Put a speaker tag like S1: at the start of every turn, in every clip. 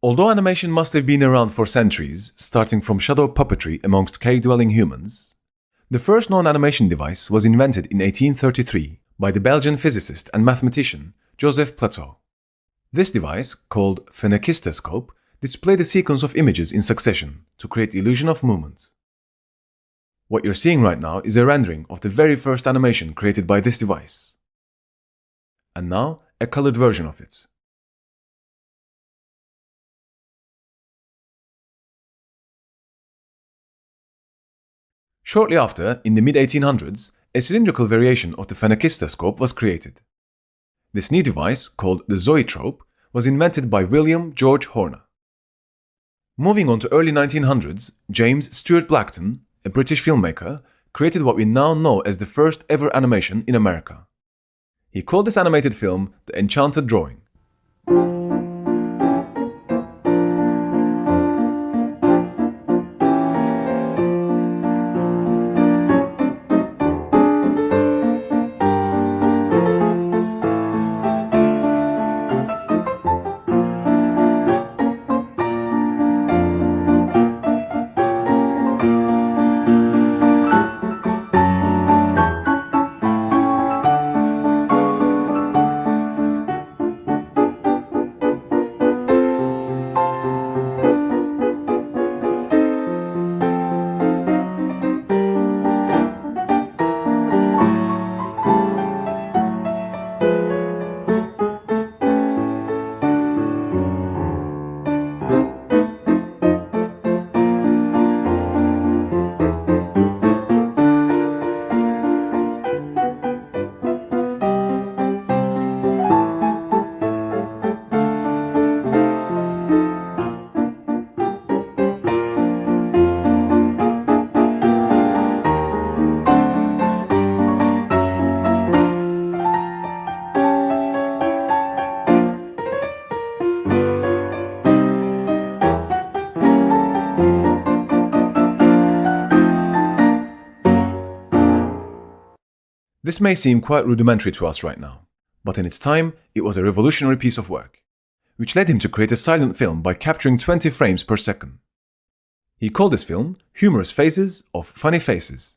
S1: Although animation must have been around for centuries, starting from shadow puppetry amongst cave-dwelling humans, the first known animation device was invented in 1833 by the Belgian physicist and mathematician Joseph Plateau. This device, called phenakistoscope, displayed a sequence of images in succession to create illusion of movement. What you're seeing right now is a rendering of the very first animation created by this device. And now, a colored version of it. Shortly after, in the mid-1800s, a cylindrical variation of the phenakistoscope was created. This new device, called the zoetrope, was invented by William George Horner. Moving on to early 1900s, James Stuart Blackton, a British filmmaker, created what we now know as the first ever animation in America. He called this animated film The Enchanted Drawing. This may seem quite rudimentary to us right now, but in its time, it was a revolutionary piece of work, which led him to create a silent film by capturing 20 frames per second. He called this film Humorous Faces of Funny Faces.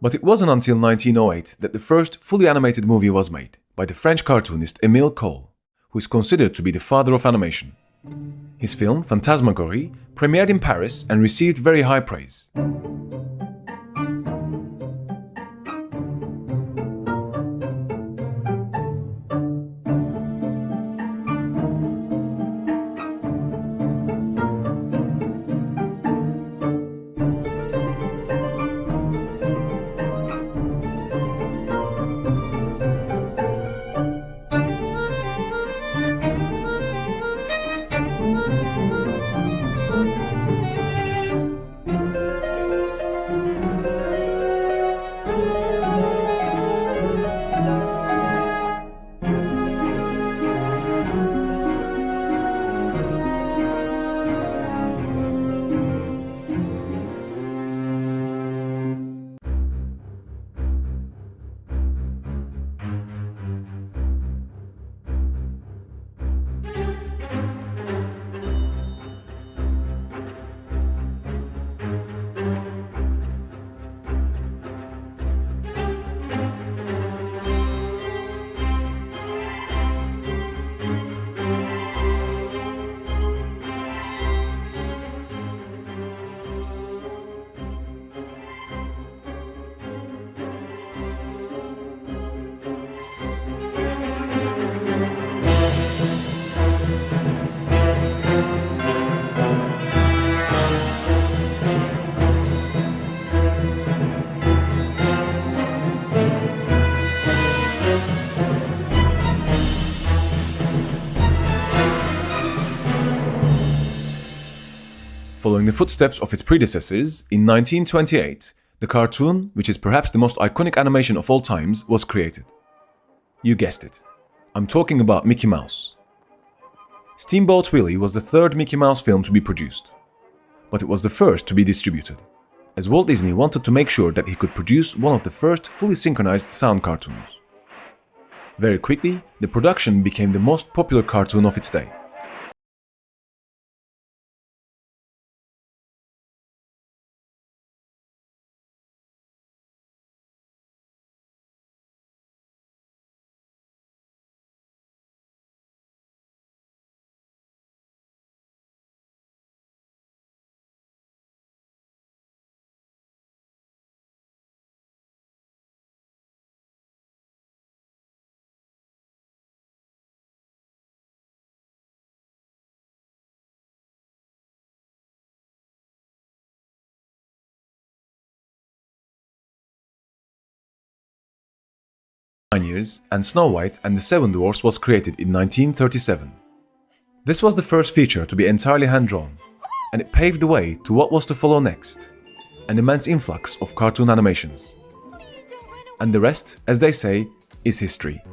S1: But it wasn't until 1908 that the first fully animated movie was made by the French cartoonist Émile Cohl, who is considered to be the father of animation. His film, Phantasmagorie, premiered in Paris and received very high praise. Following the footsteps of its predecessors, in 1928, the cartoon, which is perhaps the most iconic animation of all times, was created. You guessed it. I'm talking about Mickey Mouse. Steamboat Willie was the third Mickey Mouse film to be produced, but it was the first to be distributed, as Walt Disney wanted to make sure that he could produce one of the first fully synchronized sound cartoons. Very quickly, the production became the most popular cartoon of its day. Years, and Snow White and the Seven Dwarfs was created in 1937. This was the first feature to be entirely hand-drawn, and it paved the way to what was to follow next, an immense influx of cartoon animations. And the rest, as they say, is history.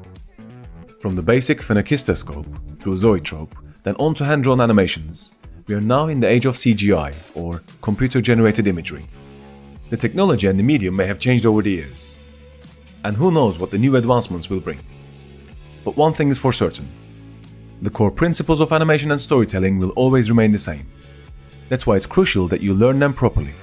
S1: From the basic phenakistoscope through zoetrope, then on to hand-drawn animations, we are now in the age of CGI, or computer-generated imagery. The technology and the medium may have changed over the years, and who knows what the new advancements will bring. But one thing is for certain. The core principles of animation and storytelling will always remain the same. That's why it's crucial that you learn them properly.